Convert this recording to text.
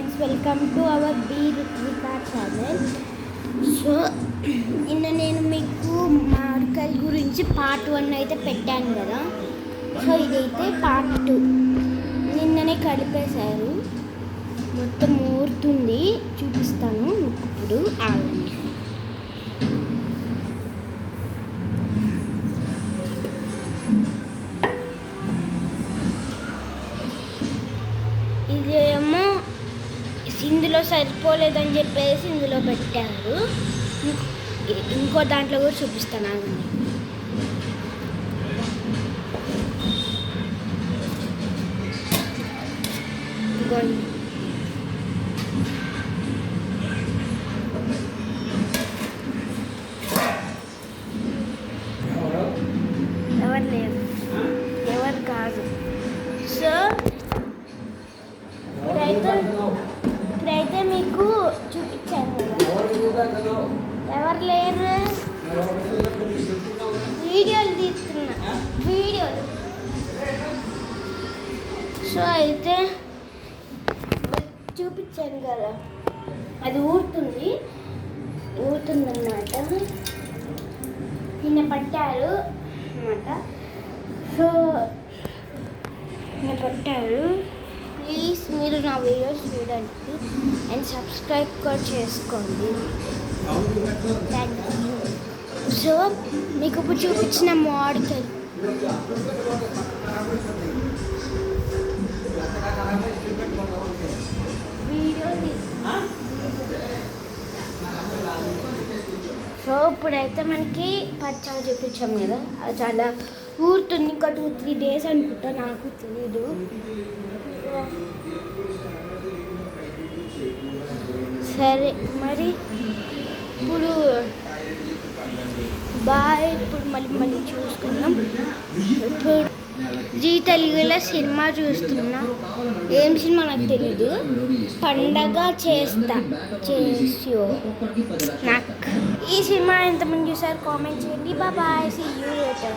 Friends, welcome to our B Rithvika channel. So నిన్న నేను మీకు మామిడికాయల గురించి పార్ట్ 1 అయితే పెట్టాను కదా. సో ఇదైతే పార్ట్ 2. నిన్ననే కలిపేశారు, మొత్తం ఊరుతుంది, చూపిస్తాను ఇప్పుడు. ఆగండి. ఇదేమో ఇందులో సరిపోలేదని చెప్పేసి ఇందులో పెట్టారు. ఇంకో దాంట్లో కూడా చూపిస్తాను, ఆగండి. ఇదిగోండి, ఎవరు లేరు, ఎవరు కాదు. సో ఇప్పుడైతే మీకు చూపించాను కదా, ఎవరు లేరు, వీడియోలు తీస్తున్నా, వీడియోలు. సో అయితే చూపించాను కదా, అది ఊరుతుందన్నమాట. నిన్న పట్టారు అన్నమాట. సో నిన్న పట్టారు. ప్లీజ్ మీరు నా వీడియోస్ చూడండి అండ్ సబ్స్క్రైబ్ కూడా చేసుకోండి. సో మీకు ఇప్పుడు చూపించిన మామిడికాయ వీడియో. సో ఇప్పుడైతే మనకి పచ్చడి చూపించాం కదా, అది చాలా ఊరుతుంది. ఇంకా 2-3 days అనుకుంటా, నాకు తెలీదు. సరే మరి ఇప్పుడు బాయ్. ఇప్పుడు మళ్ళీ చూసుకుందాం. ఇప్పుడు జీ తెలుగులో సినిమా చూస్తున్నా. ఏం సినిమా నాకు తెలీదు. పండగ చేసి నాకు ఈ సినిమా ఎంతమంది చూసారు కామెంట్ చేయండి. Bye, see you later.